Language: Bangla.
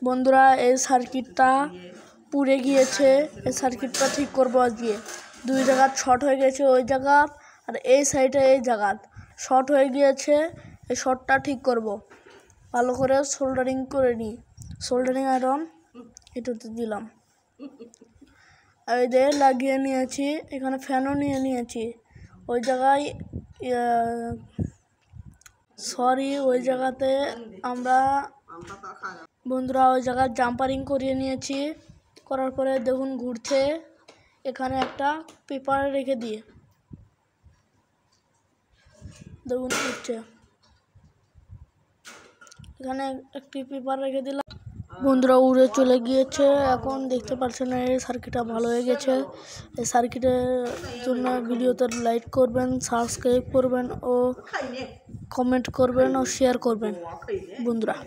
বন্ধুরা এই সার্কিটটা পুড়ে গিয়েছে, এই সার্কিটটা ঠিক করবো আজকে। দুই জায়গা শর্ট হয়ে গেছে, ওই জায়গা আর এই সাইডে এই জায়গা শর্ট হয়ে গিয়েছে। এই শর্টটা ঠিক করব, ভালো করে সোল্ডারিং করে নিই। সোল্ডারিং আয়রন এটাতে দিলাম, এই দিয়ে লাগিয়ে নিয়েছি। এখানে ফ্যানও নিয়ে নিয়েছি। ওই জায়গায় ওই জায়গাতে আমরা বন্ধুরা ওই জায়গায় জাম্পারিং করিয়ে নিয়েছি। করার পরে দেখুন ঘুরছে। এখানে একটা পেপার রেখে দিয়ে দেখুন ঘুরছে। এখানে একটি পেপার রেখে দিলাম, বন্ধুরা উড়ে চলে গিয়েছে। এখন দেখতে পাচ্ছেন এই সার্কিটটা ভালো হয়ে গেছে। এই সার্কিটের জন্য ভিডিওতে লাইক করবেন, সাবস্ক্রাইব করবেন ও কমেন্ট করবেন ও শেয়ার করবেন বন্ধুরা।